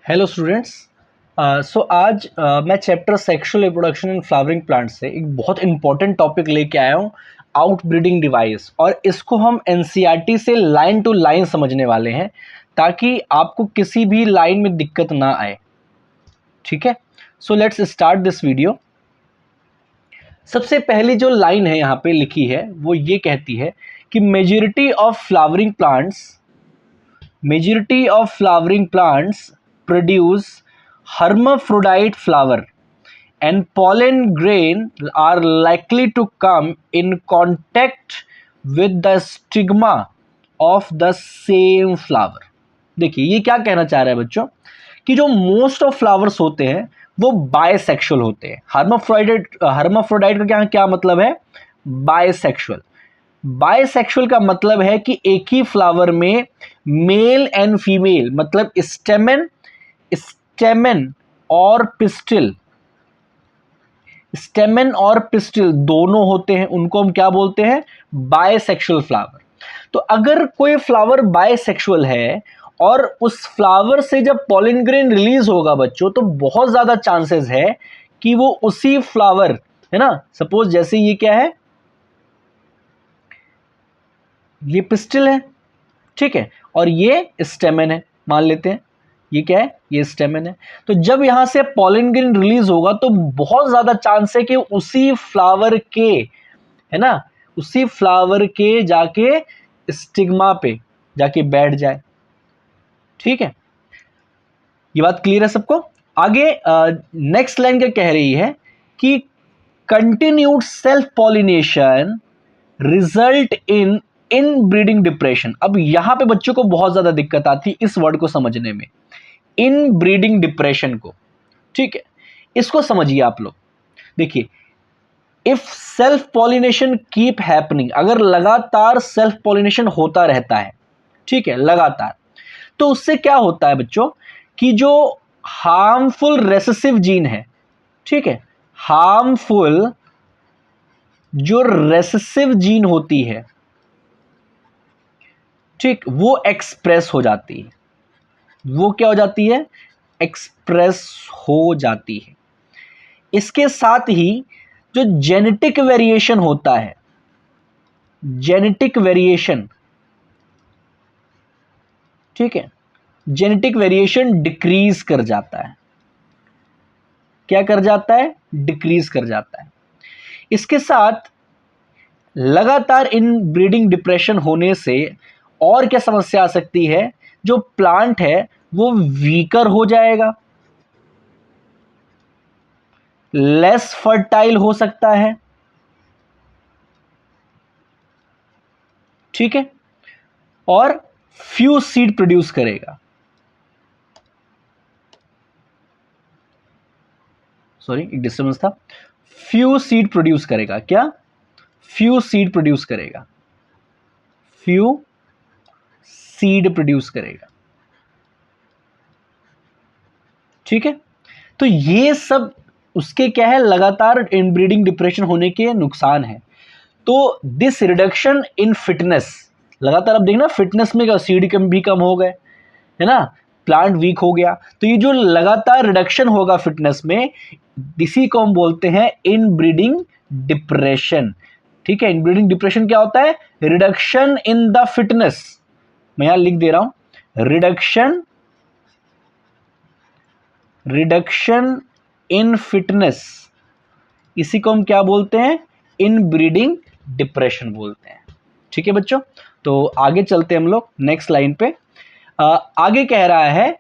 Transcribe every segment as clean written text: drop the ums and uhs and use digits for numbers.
Hello students. सो आज मैं chapter sexual reproduction in flowering plants से एक बहुत इंपॉर्टेंट टॉपिक लेके आया हूँ, आउट ब्रीडिंग डिवाइस। और इसको हम एनसीईआरटी से लाइन टू लाइन समझने वाले हैं ताकि आपको किसी भी लाइन में दिक्कत ना आए। ठीक है, so let's start this video. सबसे पहली जो लाइन है यहाँ पे लिखी है वो ये कहती है कि Majority of flowering plants produce hermaphrodite flower, and pollen grain are likely to come in contact with the stigma of the same flower. देखिए ये क्या कहना चाह रहा है बच्चों कि जो मोस्ट ऑफ फ्लावर्स होते हैं वो बायसेक्सुअल होते हैं। हर्माफ्रोडाइट का क्या मतलब है? बायसेक्सुअल। बायसेक्सुअल का मतलब है कि एक ही फ्लावर में मेल एंड फीमेल, मतलब स्टेमेन और पिस्टिल दोनों होते हैं, उनको हम क्या बोलते हैं? Bisexual flower. तो अगर कोई फ्लावर बायसेक्सुअल है और उस फ्लावर से जब पॉलिन ग्रेन रिलीज होगा बच्चों, तो बहुत ज्यादा चांसेस है कि वो उसी फ्लावर, है ना, सपोज जैसे ये क्या है, ये पिस्टिल है, ठीक है, और ये स्टेमेन है, मान लेते हैं ये क्या है, ये स्टेमेन है। तो जब यहां से पॉलिन ग्रेन रिलीज होगा तो बहुत ज्यादा चांस है कि उसी फ्लावर के, है ना, उसी फ्लावर के जाके स्टिग्मा पे जाके बैठ जाए। ठीक है, ये बात क्लियर है सबको? आगे नेक्स्ट लाइन क्या कह रही है कि continued self pollination result in inbreeding depression. अब यहां पे बच्चों को बहुत ज्यादा दिक्कत आती है इस वर्ड को समझने में, इनब्रीडिंग डिप्रेशन को। ठीक है, इसको समझिए आप लोग। देखिए, if self pollination keep happening, अगर लगातार सेल्फ पॉलिनेशन होता रहता है, ठीक है, लगातार, तो उससे क्या होता है बच्चों कि जो हार्मफुल रेसेसिव जीन है, ठीक है, हार्मफुल जो रेसेसिव जीन होती है, ठीक, वो एक्सप्रेस हो जाती है। वो क्या हो जाती है? एक्सप्रेस हो जाती है। इसके साथ ही जो जेनेटिक वेरिएशन होता है, जेनेटिक वेरिएशन, ठीक है, जेनेटिक वेरिएशन डिक्रीज कर जाता है। क्या कर जाता है? डिक्रीज कर जाता है। इसके साथ लगातार इन ब्रीडिंग डिप्रेशन होने से और क्या समस्या आ सकती है? जो प्लांट है वो वीकर हो जाएगा, लेस फर्टाइल हो सकता है, ठीक है, और फ्यू सीड प्रोड्यूस करेगा। सॉरी, एक डिस्टर्बेंस था। फ्यू सीड प्रोड्यूस करेगा। क्या? फ्यू सीड प्रोड्यूस करेगा, फ्यू सीड प्रोड्यूस करेगा। ठीक है, तो ये सब उसके क्या है? लगातार इनब्रीडिंग डिप्रेशन होने के नुकसान है। तो दिस रिडक्शन इन फिटनेस, लगातार अब देखना फिटनेस में सीड कम भी कम हो गए, है ना, प्लांट वीक हो गया। तो ये जो लगातार रिडक्शन होगा फिटनेस में, इसी को हम बोलते हैं इनब्रीडिंग डिप्रेशन। ठीक है, इनब्रीडिंग डिप्रेशन क्या होता है? Reduction in the fitness. मैं यहां लिख दे रहा हूं, रिडक्शन इन फिटनेस, इसी को हम क्या बोलते हैं? इनब्रीडिंग डिप्रेशन बोलते हैं। ठीक है बच्चों, तो आगे चलते हैं हम लोग नेक्स्ट लाइन पे। आगे कह रहा है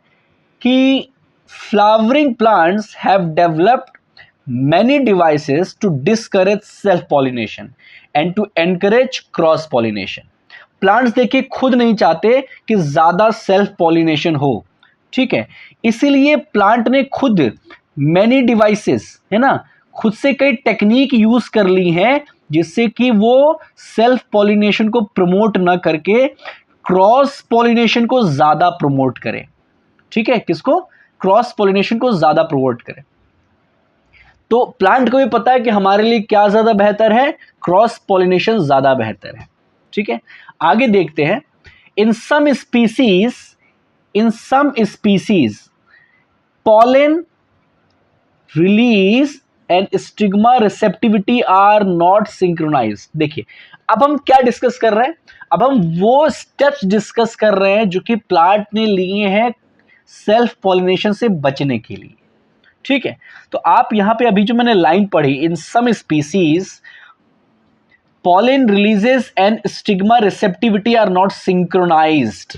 कि flowering plants have developed many devices to discourage self pollination and to encourage cross pollination. Plants देखिए खुद नहीं चाहते कि ज्यादा सेल्फ पॉलिनेशन हो, ठीक है, इसीलिए प्लांट ने खुद मैनी डिवाइसेस, है ना, खुद से कई टेक्निक यूज कर ली हैं जिससे कि वो सेल्फ पॉलिनेशन को प्रमोट ना करके क्रॉस पॉलिनेशन को ज्यादा प्रमोट करें। ठीक है, किसको? क्रॉस पॉलिनेशन को ज्यादा प्रमोट करें। तो प्लांट को भी पता है कि हमारे लिए क्या ज्यादा बेहतर है? क्रॉस पॉलिनेशन ज्यादा बेहतर है। ठीक है, आगे देखते हैं। In some species pollen release and stigma receptivity are not synchronized. देखिए अब हम क्या डिस्कस कर रहे हैं, अब हम वो स्टेप्स डिस्कस कर रहे हैं जो कि प्लांट ने लिए हैं सेल्फ पॉलिनेशन से बचने के लिए, ठीक है। तो आप यहां पे अभी जो मैंने लाइन पढ़ी, in some species pollen releases and stigma receptivity are not synchronized,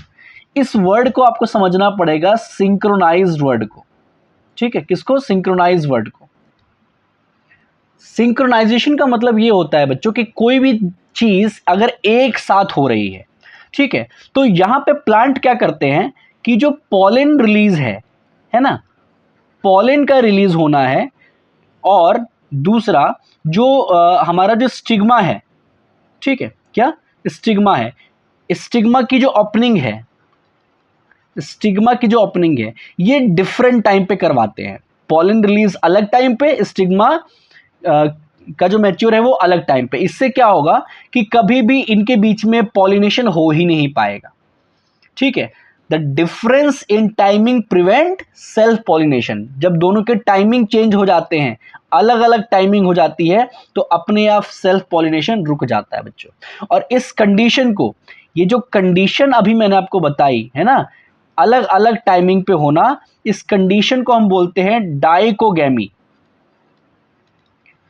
इस वर्ड को आपको समझना पड़ेगा, सिंक्रोनाइज्ड वर्ड को, ठीक है। किसको? सिंक्रोनाइज वर्ड को। सिंक्रोनाइजेशन का मतलब ये होता है बच्चों कि कोई भी चीज अगर एक साथ हो रही है, ठीक है, तो यहां पे प्लांट क्या करते हैं कि जो पॉलन रिलीज है ना, पॉलन का रिलीज होना है, और दूसरा जो हमारा जो स्टिग्मा है, ठीक है, क्या स्टिग्मा है, स्टिग्मा की जो ओपनिंग है, स्टिग्मा की जो ओपनिंग है ये डिफरेंट टाइम पे करवाते हैं। पॉलन रिलीज अलग टाइम पे, स्टिग्मा का जो मैच्योर है वो अलग टाइम पे। इससे क्या होगा कि कभी भी इनके बीच में पॉलिनेशन हो ही नहीं पाएगा, ठीक है। The difference in timing prevent self pollination, जब दोनों के टाइमिंग चेंज हो जाते हैं, अलग अलग टाइमिंग हो जाती है, तो अपने आप सेल्फ पॉलिनेशन रुक जाता है बच्चों। और इस कंडीशन को, ये जो कंडीशन अभी मैंने आपको बताई है ना, अलग अलग टाइमिंग पे होना, इस कंडीशन को हम बोलते हैं डाइकोगैमी।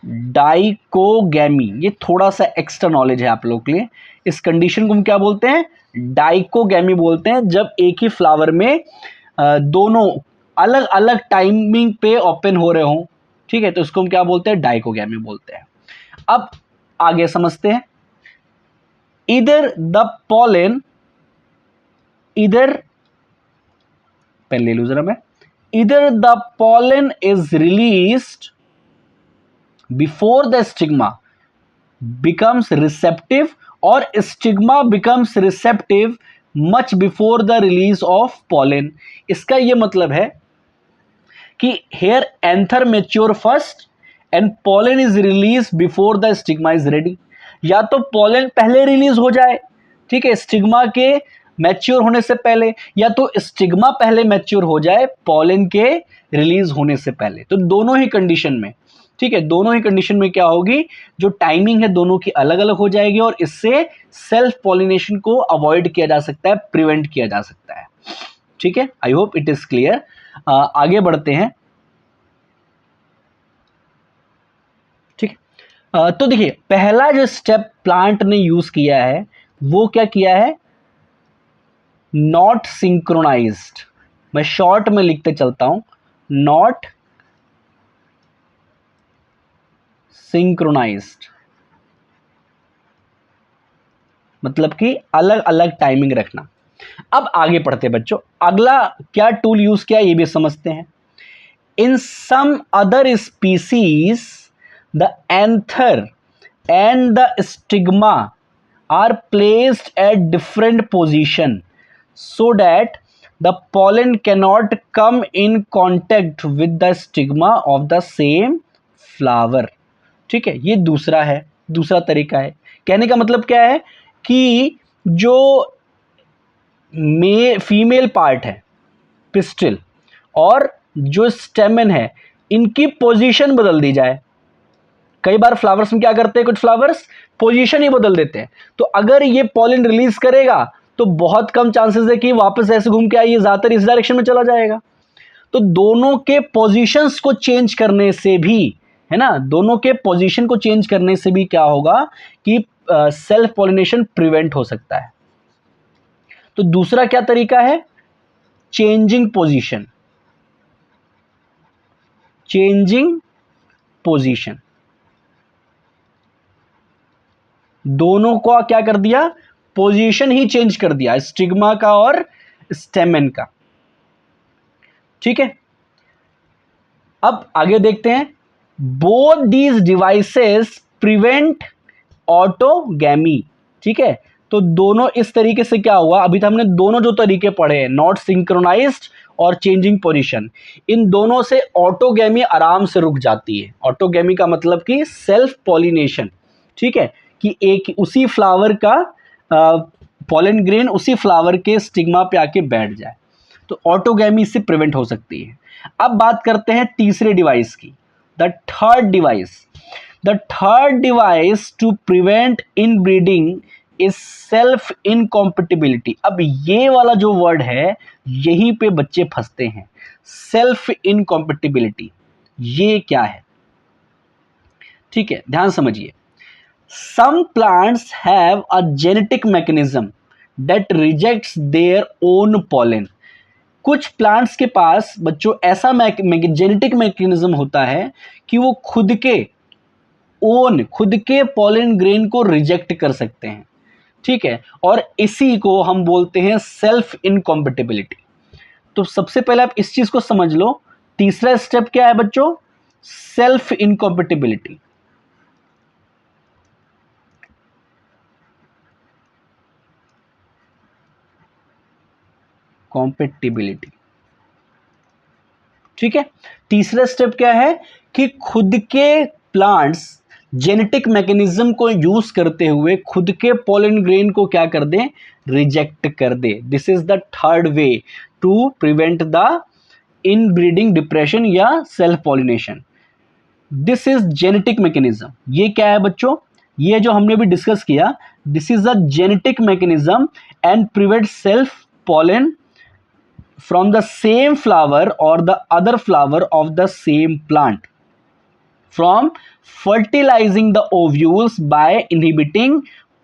डाइकोगैमी, ये थोड़ा सा एक्स्ट्रा नॉलेज है आप लोगों के लिए। इस कंडीशन को हम क्या बोलते हैं? डाइकोगैमी बोलते हैं, जब एक ही फ्लावर में दोनों अलग अलग टाइमिंग पे ओपन हो रहे हों, ठीक है, तो इसको हम क्या बोलते हैं? डाइकोगैमी बोलते हैं। अब आगे समझते हैं। इधर द पॉलन, इधर पहले ले लूं जरा मैं, इधर the pollen is released before the stigma becomes receptive, or stigma becomes receptive much before the release of pollen। इसका ये मतलब है कि here anther mature first and pollen is released before the stigma is ready। या तो pollen पहले release हो जाए, ठीक है, स्टिग्मा के मैच्योर होने से पहले, या तो स्टिग्मा पहले मैच्योर हो जाए pollen के रिलीज होने से पहले। तो दोनों ही कंडीशन में, ठीक है, दोनों ही कंडीशन में क्या होगी, जो टाइमिंग है दोनों की अलग अलग हो जाएगी, और इससे सेल्फ पॉलिनेशन को अवॉइड किया जा सकता है, प्रिवेंट किया जा सकता है, ठीक है। I hope it is clear. आगे बढ़ते हैं, ठीक है। तो देखिए पहला जो स्टेप प्लांट ने यूज किया है वो क्या किया है? Not synchronised. मैं शॉर्ट में लिखते चलता हूं, नॉट सिंक्रोनाइज्ड, मतलब कि अलग अलग टाइमिंग रखना। अब आगे पढ़ते बच्चों, अगला क्या टूल यूज किया ये भी समझते हैं। In some other species the anther and the stigma are placed at different position so that the pollen cannot come in contact with the stigma of the same flower। ठीक है, ये दूसरा है, दूसरा तरीका है। कहने का मतलब क्या है कि जो फीमेल पार्ट है पिस्टिल और जो स्टेमन है, इनकी पोजीशन बदल दी जाए। कई बार फ्लावर्स में क्या करते हैं, कुछ फ्लावर्स पोजीशन ही बदल देते हैं। तो अगर ये पॉलन रिलीज करेगा तो बहुत कम चांसेस है कि वापस ऐसे घूम के आए, ये ज्यादातर इस डायरेक्शन में चला जाएगा। तो दोनों के पोजीशंस को चेंज करने से भी, है ना, दोनों के पोजीशन को चेंज करने से भी क्या होगा कि सेल्फ पॉलिनेशन प्रिवेंट हो सकता है। तो दूसरा क्या तरीका है? Changing position, changing position. दोनों को क्या कर दिया? पोजीशन ही चेंज कर दिया, स्टिग्मा का और स्टेमन का, ठीक है। अब आगे देखते हैं, both these devices prevent autogamy, ठीक है। तो दोनों इस तरीके से क्या हुआ, अभी तो हमने दोनों जो तरीके पढ़े हैं, नॉट सिंक्रोनाइज्ड और चेंजिंग पोजीशन, इन दोनों से ऑटोगैमी आराम से रुक जाती है। ऑटोगैमी का मतलब कि सेल्फ पॉलिनेशन, ठीक है, कि एक उसी फ्लावर का पॉलन ग्रेन उसी फ्लावर के स्टिग्मा पे आके बैठ जाए। तो ऑटोगैमी से प्रिवेंट हो सकती है। अब बात करते हैं तीसरे डिवाइस की, the third device. The third device to prevent inbreeding is self incompatibility. अब ये वाला जो वर्ड है यहीं पे बच्चे फंसते हैं, सेल्फ इनकॉम्पेटिबिलिटी, ये क्या है? ठीक है, ध्यान समझिए। Some plants have a genetic mechanism that rejects their own pollen. कुछ प्लांट्स के पास बच्चों ऐसा जेनेटिक मैकेनिज्म होता है कि वो खुद के पॉलन ग्रेन को रिजेक्ट कर सकते हैं। ठीक है, और इसी को हम बोलते हैं सेल्फ इनकॉम्पेटिबिलिटी। तो सबसे पहले आप इस चीज को समझ लो, तीसरा स्टेप क्या है बच्चों? Self incompatibility. कॉम्पेटिबिलिटी, ठीक है। तीसरा स्टेप क्या है कि खुद के प्लांट्स जेनेटिक मैकेनिज्म को यूज करते हुए खुद के पॉलन ग्रेन को क्या कर दें? रिजेक्ट कर दे। This is the third way to prevent the inbreeding depression या self pollination. This is genetic mechanism. ये क्या है बच्चों? ये जो हमने भी डिस्कस किया, this is a genetic mechanism and prevent self pollen from the same flower or the other flower of the same plant from fertilizing the ovules by inhibiting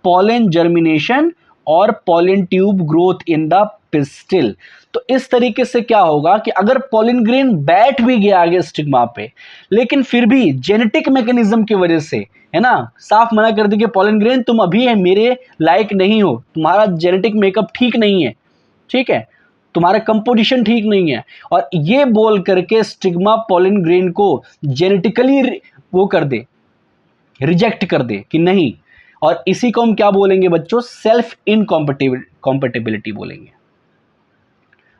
pollen germination और pollen tube growth in the pistil। तो इस तरीके से क्या होगा कि अगर pollen grain बैठ भी गया आगे स्टिग्मा पे, लेकिन फिर भी जेनेटिक मैकेनिज्म की वजह से, है ना, साफ मना कर दी कि पॉलिन ग्रेन तुम अभी है मेरे लायक नहीं हो, तुम्हारा जेनेटिक मेकअप ठीक नहीं है, ठीक है, तुम्हारा कंपोजिशन ठीक नहीं है, और ये बोल करके स्टिग्मा पॉलिन ग्रेन को जेनेटिकली वो कर दे, रिजेक्ट कर दे कि नहीं, और इसी को हम क्या बोलेंगे बच्चों? सेल्फ इनकॉम्पेटिबिलिटी बोलेंगे।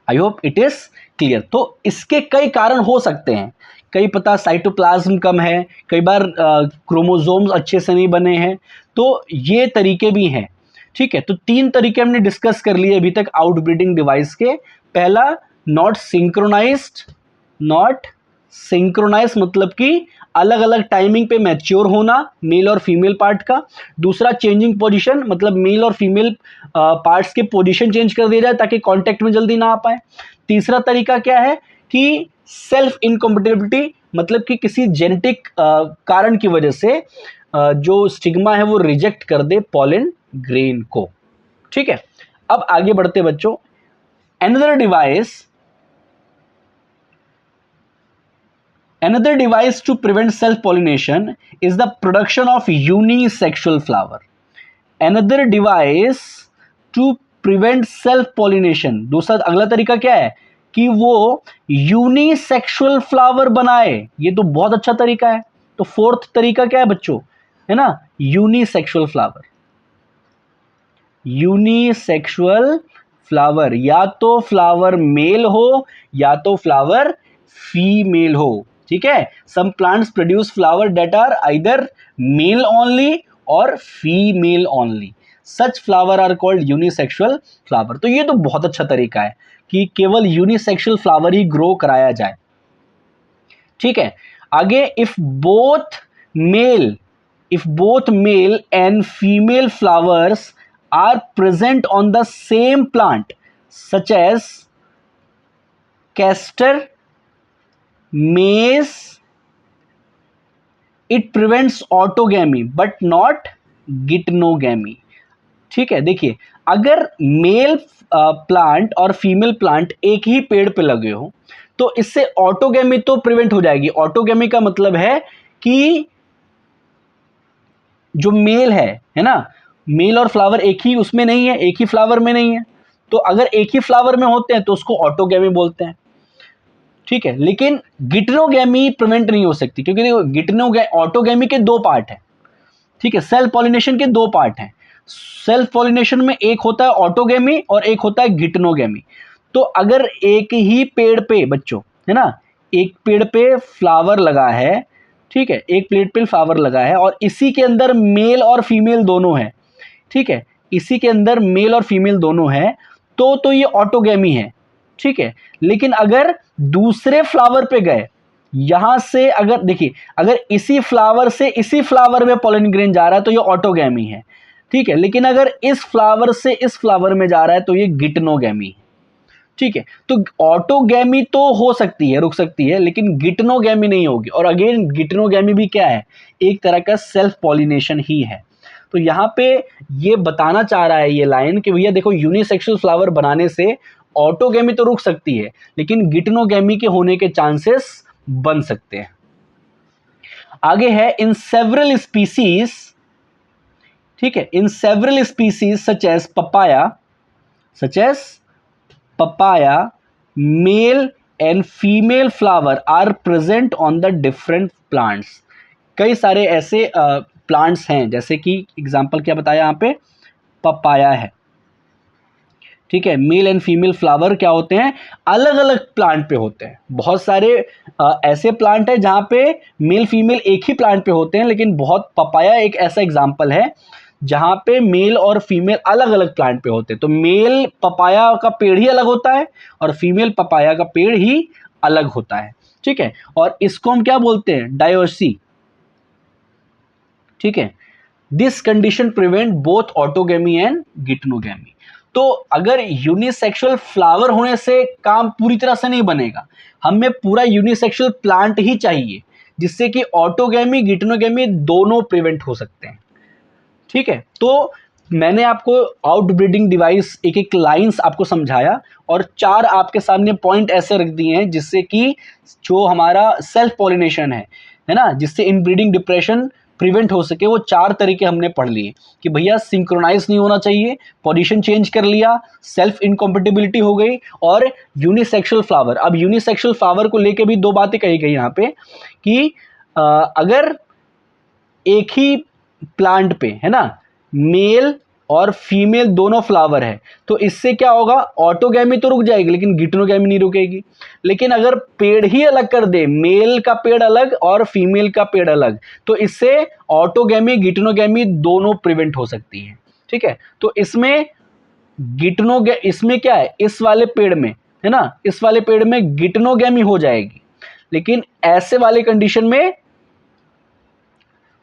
I hope it is clear. तो इसके कई कारण हो सकते हैं, कई पता साइटोप्लाज्म कम है, कई बार क्रोमोसोम्स अच्छे से नहीं बने हैं, तो ये तरीके भी हैं। ठीक है, तो 3 तरीके हमने डिस्कस कर लिए अभी तक आउटब्रीडिंग डिवाइस के। पहला, नॉट सिंक्रोनाइज मतलब कि अलग अलग टाइमिंग पे मैच्योर होना मेल और फीमेल पार्ट का। दूसरा, चेंजिंग पोजीशन मतलब मेल और फीमेल पार्ट्स के पोजीशन चेंज कर दिया जाए ताकि कांटेक्ट में जल्दी ना आ पाए। तीसरा तरीका क्या है कि सेल्फ इनकॉम्पेटिबिलिटी मतलब कि किसी जेनेटिक कारण की वजह से जो स्टिग्मा है वो रिजेक्ट कर दे पॉलन ग्रेन को। ठीक है, अब आगे बढ़ते बच्चों। Another device to prevent self-pollination is the production of unisexual flower. Another device to prevent self-pollination, दूसरा अगला तरीका क्या है कि वो यूनिसेक्सुअल फ्लावर बनाए। ये तो बहुत अच्छा तरीका है। तो फोर्थ तरीका क्या है बच्चों? है ना, यूनिसेक्सुअल फ्लावर। यूनिसेक्सुअल फ्लावर, या तो फ्लावर मेल हो या तो फ्लावर फीमेल हो। ठीक है, some plants produce flower that are either male only or female only, such flower are called unisexual flower. तो ये तो बहुत अच्छा तरीका है कि केवल यूनिसेक्सुअल फ्लावर ही ग्रो कराया जाए। ठीक है, आगे, if both male and female flowers are present on the same plant such as castor, maize, it prevents autogamy but not geitonogamy। ठीक है, देखिए, अगर मेल प्लांट और फीमेल प्लांट एक ही पेड़ पे लगे हो तो इससे ऑटोगैमी तो प्रिवेंट हो जाएगी। ऑटोगैमी का मतलब है कि जो मेल है ना, मेल और फ्लावर एक ही उसमें नहीं है, एक ही फ्लावर में नहीं है, तो अगर एक ही फ्लावर में होते हैं तो उसको ऑटोगैमी बोलते हैं। ठीक है, लेकिन गिटनोगैमी प्रिवेंट नहीं हो सकती, क्योंकि देखो ऑटोगैमी के 2 पार्ट हैं। ठीक है, सेल्फ पॉलिनेशन के 2 पार्ट हैं। सेल्फ पॉलिनेशन में एक होता है ऑटोगैमी और एक होता है गिटनोगैमी। तो अगर एक ही पेड़ पे बच्चों, है ना, एक पेड़ पे फ्लावर लगा है, ठीक है, एक पेड़ पे फ्लावर लगा है और इसी के अंदर मेल और फीमेल दोनों है, ठीक है, इसी के अंदर मेल और फीमेल दोनों है, तो ये ऑटोगैमी है। ठीक है। लेकिन अगर दूसरे फ्लावर पे गए, यहां से अगर देखिए, अगर इसी फ्लावर से इसी फ्लावर में पॉलन ग्रेन जा रहा है तो ये ऑटोगैमी है, ठीक है। लेकिन अगर इस फ्लावर से इस फ्लावर में जा रहा है तो ये गिटनोगैमी है, ठीक है। तो ऑटोगैमी तो हो सकती है, रुक सकती है, लेकिन गिटनोगैमी नहीं होगी। और अगेन गिटनोगैमी भी क्या है, एक तरह का सेल्फ पॉलिनेशन ही है। तो यहां पे ये बताना चाह रहा है ये लाइन कि भैया देखो, यूनिसेक्सुअल फ्लावर बनाने से ऑटोगैमी तो रुक सकती है, लेकिन गिटनोगैमी के होने के चांसेस बन सकते हैं। आगे है इन सेवरल स्पीसीज, ठीक है, in several species such as papaya, male and female flower are present on the different plants। कई सारे ऐसे प्लांट्स हैं, जैसे कि एग्जांपल क्या बताया यहाँ पे, पपाया है, ठीक है। मेल एंड फीमेल फ्लावर क्या होते हैं, अलग अलग प्लांट पे होते हैं। बहुत सारे ऐसे प्लांट है जहाँ पे मेल फीमेल एक ही प्लांट पे होते हैं, लेकिन बहुत पपाया एक ऐसा एग्जांपल है जहाँ पे मेल और फीमेल अलग अलग प्लांट पे होते हैं। तो मेल पपाया का पेड़ ही अलग होता है और फीमेल पपाया का पेड़ ही अलग होता है, ठीक है। और इसको हम क्या बोलते हैं, डायोसी, ठीक है। This condition prevent both autogamy and geitonogamy. तो अगर यूनिसेक्सुअल फ्लावर होने से काम पूरी तरह से नहीं बनेगा, हमें पूरा यूनिसेक्सुअल प्लांट ही चाहिए, जिससे कि ऑटोगैमी गिटनोगैमी दोनों प्रिवेंट हो सकते हैं, ठीक है। तो मैंने आपको आउटब्रीडिंग डिवाइस एक एक लाइंस आपको समझाया और 4 आपके सामने पॉइंट ऐसे रख दिए हैं जिससे कि जो हमारा सेल्फ पॉलिनेशन है ना, जिससे इनब्रीडिंग डिप्रेशन प्रिवेंट हो सके, वो 4 तरीके हमने पढ़ लिए कि भैया सिंक्रोनाइज नहीं होना चाहिए, पोजीशन चेंज कर लिया, सेल्फ इनकॉम्पेटिबिलिटी हो गई, और यूनिसेक्सुअल फ्लावर। अब यूनिसेक्सुअल फ्लावर को लेके भी 2 बातें कही गई यहाँ पे कि अगर एक ही प्लांट पे, है ना, मेल और फीमेल दोनों फ्लावर है, तो इससे क्या होगा, ऑटोगैमी तो रुक जाएगी लेकिन गिटनोगैमी नहीं रुकेगी। लेकिन अगर पेड़ ही अलग कर दे, मेल का पेड़ अलग और फीमेल का पेड़ अलग, तो इससे ऑटोगैमी गिटनोगैमी दोनों प्रिवेंट हो सकती है, ठीक है। तो इसमें इसमें क्या है, इस वाले पेड़ में, है ना, इस वाले पेड़ में गिटनोगैमी हो जाएगी, लेकिन ऐसे वाले कंडीशन में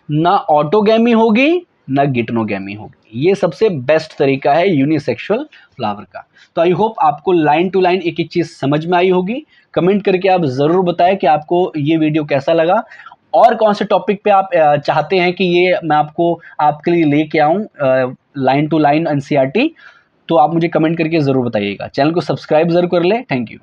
ना ऑटोगैमी होगी ना गिटनोगैमी होगी। ये सबसे बेस्ट तरीका है यूनिसेक्सुअल फ्लावर का। तो आई होप आपको लाइन टू लाइन एक एक चीज समझ में आई होगी। कमेंट करके आप जरूर बताएं कि आपको ये वीडियो कैसा लगा और कौन से टॉपिक पे आप चाहते हैं कि ये मैं आपके लिए लेके आऊं लाइन टू लाइन एनसीईआरटी। तो आप मुझे कमेंट करके जरूर बताइएगा। चैनल को सब्सक्राइब जरूर कर ले। Thank you.